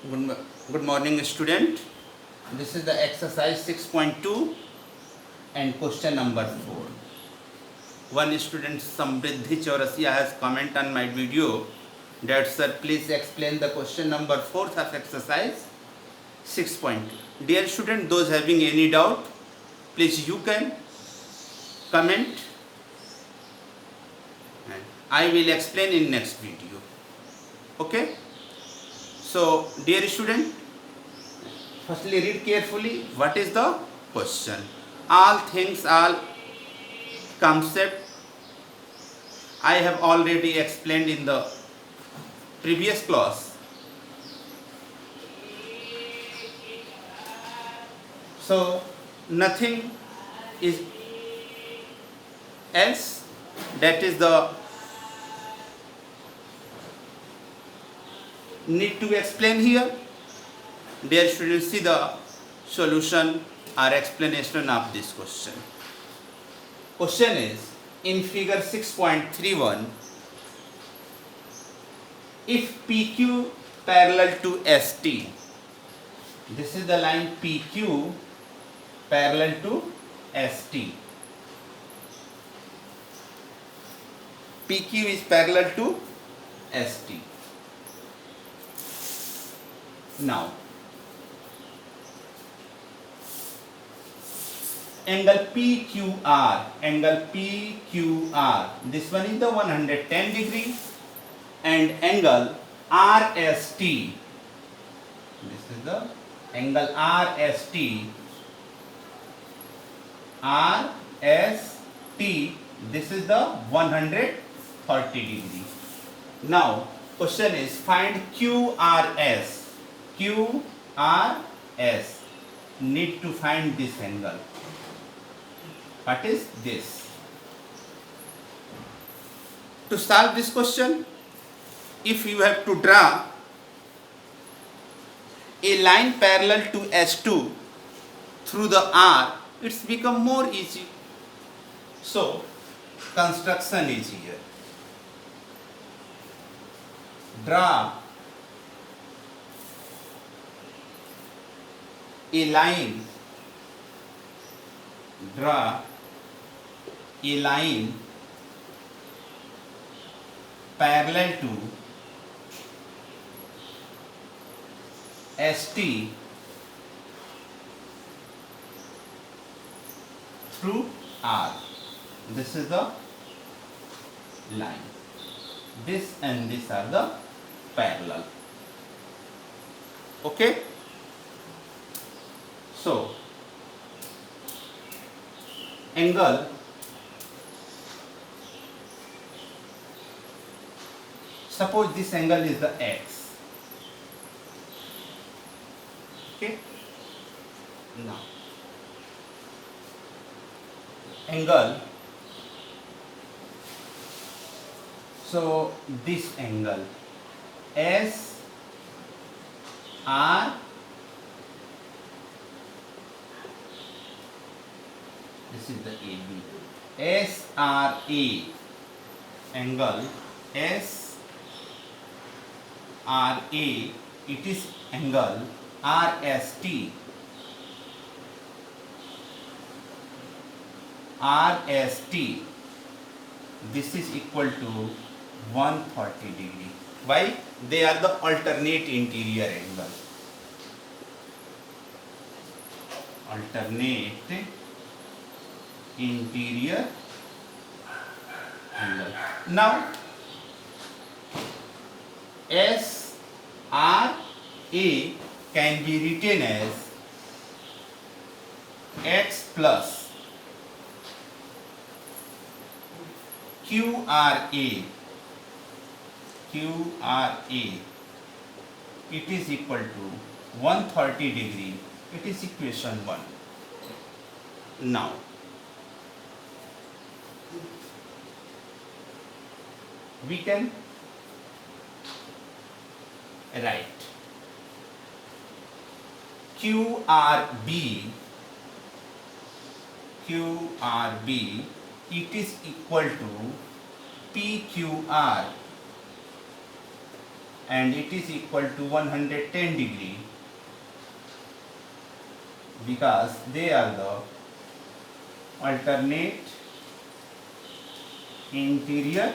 Good, good morning, student. This is the exercise 6.2 and question number 4. One student, Samriddhi Chaurasia, has comment on my video that, sir, please explain the question number 4 of exercise 6.2. Dear student, those having any doubt, please you can comment and I will explain in next video. Okay? So, dear student, firstly read carefully what is the question. All things, all concept I have already explained in the previous class. So nothing is else, that is the need to explain here. Dear students, see the solution or explanation of this question. Question is in figure 6.31, if PQ parallel to ST, this is the line PQ parallel to ST. PQ is parallel to ST. Now, angle PQR, this one is the 110 degree, and angle RST, this is the angle RST, this is the 130 degree. Now, question is find QRS. Need to find this angle. What is this? To solve this question, if you have to draw a line parallel to S2 through the R, it's become more easy. So, construction is here. Draw a line parallel to ST through R. This is the line. This and this are the parallel. Okay? So, angle suppose this angle is the X. Okay? Now, angle, so this angle SR, this is the AB, SRA, angle SRA, it is angle RST, this is equal to 140 degree. Why? They are the alternate interior angle. Alternate interior angle. Now, SRA can be written as X plus QRA, it is equal to 130 degree. It is equation 1. Now, we can write QRB, it is equal to PQR and it is equal to 110 degree because they are the alternate interior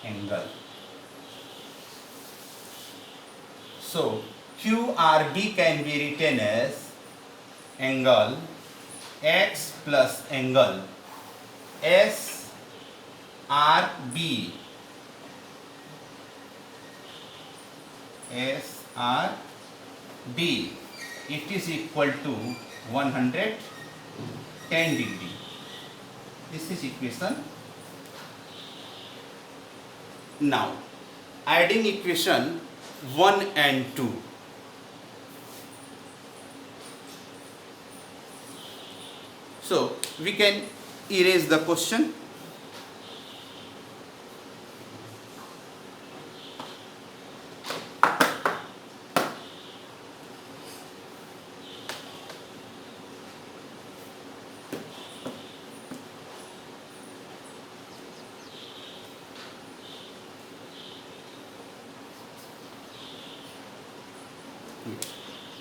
angle. So QRB can be written as angle X plus angle SRB. SRB, it is equal to 110 degree. This is equation. Now adding equation 1 and 2. So we can erase the question.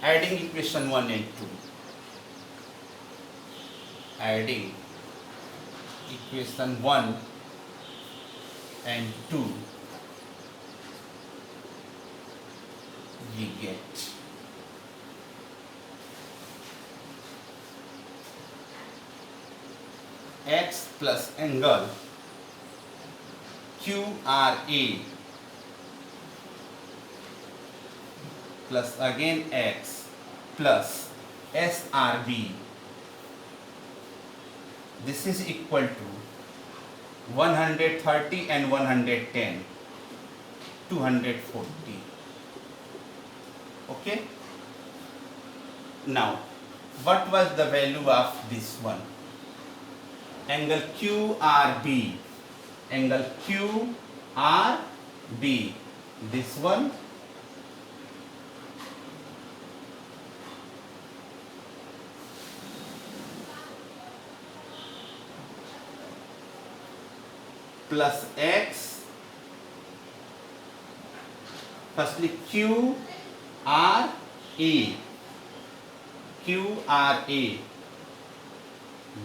Adding equation 1 and 2. Adding equation 1 and 2, we get X plus angle QRA plus again X plus SRB. This is equal to 130 and 110, 240. Okay. Now, what was the value of this one? Angle QRB. Angle QRB. This one. Plus X, firstly QRA,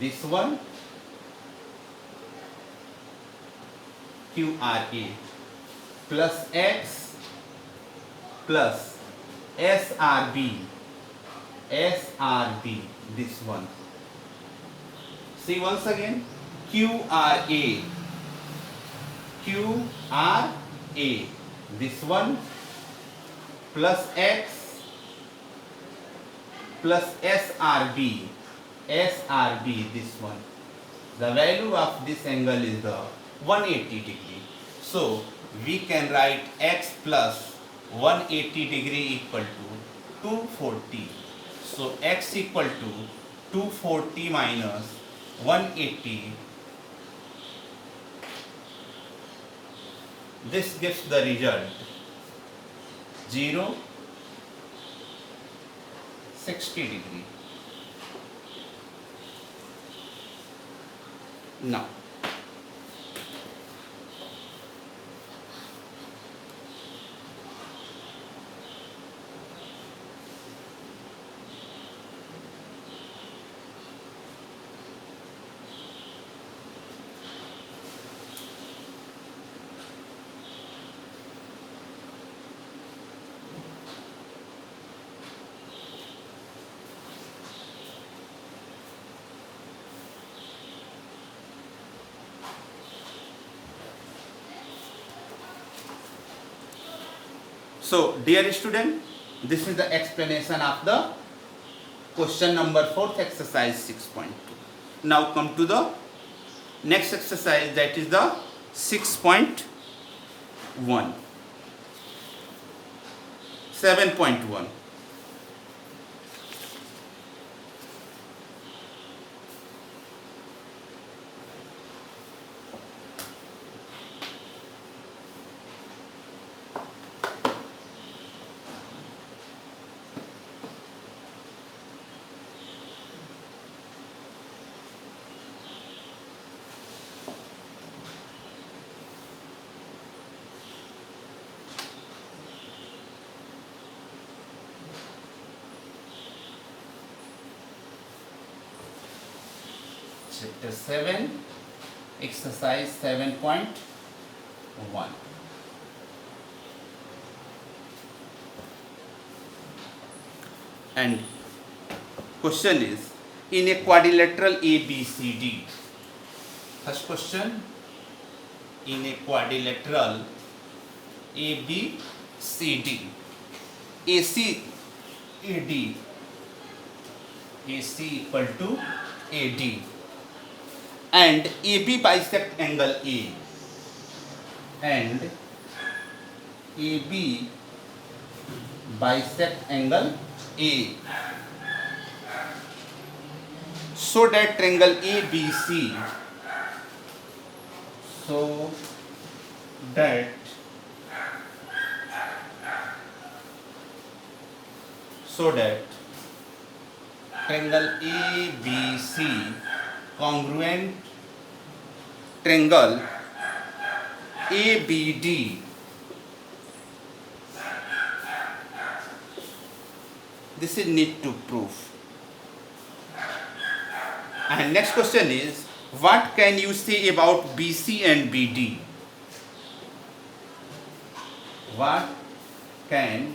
this one QRA plus X plus SRB, this one. See once again, QRA, this one plus X plus SRB, this one. The value of this angle is the 180 degree. So we can write X plus 180 degree equal to 240. So X equal to 240 minus 180. This gives the result 0, 60 degree. Now, so dear student, this is the explanation of the question number 4th, exercise 6.2. Now come to the next exercise, that is the 6.1, 7.1. chapter 7, exercise 7.1. And question is, in a quadrilateral ABCD, first question, in a quadrilateral ABCD, AC equal to AD, and AB bisect angle A, and AB bisect angle A, so that triangle ABC, so that triangle ABC congruent triangle ABD, this is need to prove. And next question is, what can you say about BC and BD? What can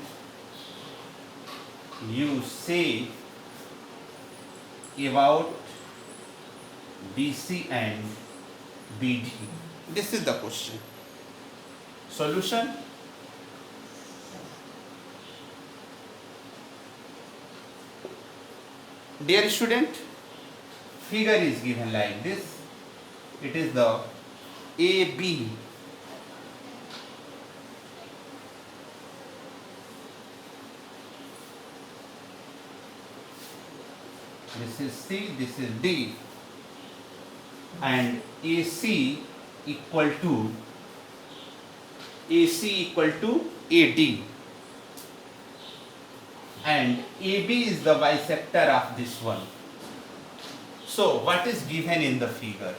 you say about BC and BD? This is the question. Solution. Dear student, figure is given like this. It is the AB this is C, this is D, and AC equal to AD, and AB is the bisector of this one. So what is given in the figure?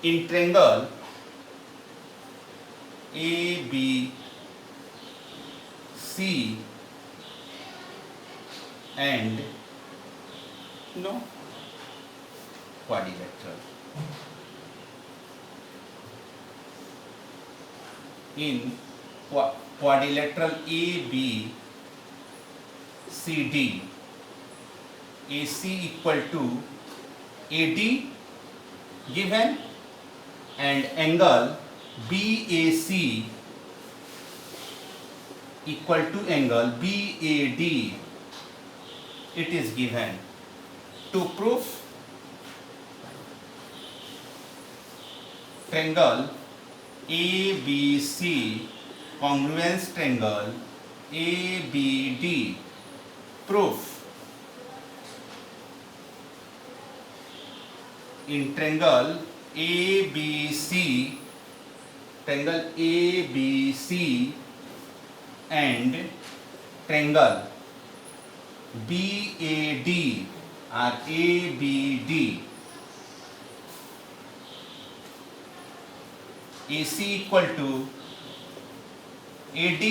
In triangle ABC and quadrilateral. In quadrilateral ABCD, AC equal to AD given, and angle BAC equal to angle BAD, it is given. To prove, triangle ABC congruence triangle ABD. Proof. In triangle ABC and triangle BAD or ABD, AC equal to AD,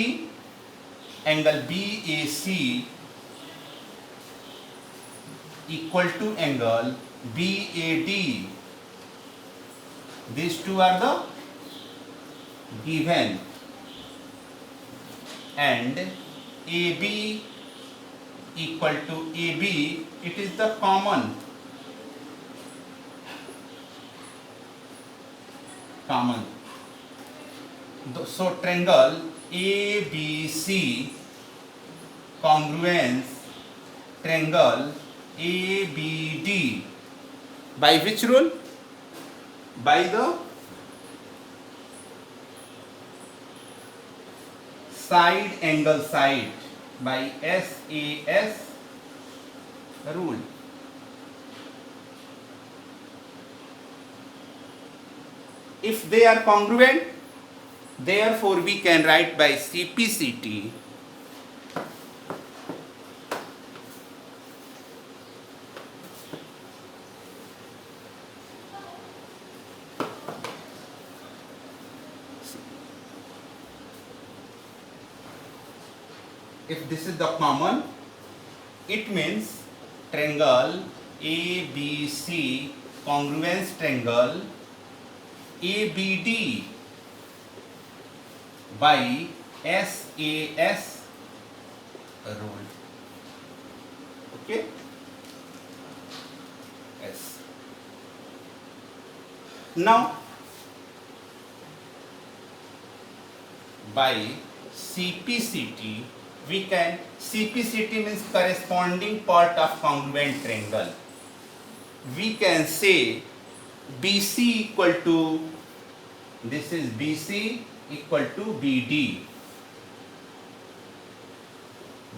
angle BAC equal to angle BAD. These two are the given, and AB equal to AB, it is the common. So triangle ABC congruence triangle ABD, by which rule? By the side angle side, by SAS rule. If they are congruent, therefore we can write by CPCT if this is the common, it means triangle ABC, congruence triangle ABD by SAS rule. Okay? Yes. Now, by CPCT, we can, CPCT means corresponding part of congruent triangle. We can say BC equal to, this is BC equal to BD.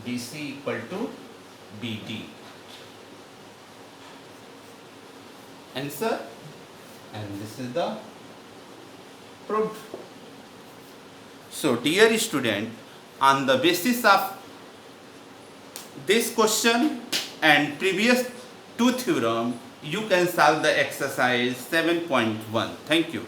BC equal to BD. Answer? And this is the proof. So, dear student, on the basis of this question and previous two theorem, you can solve the exercise 7.1. Thank you.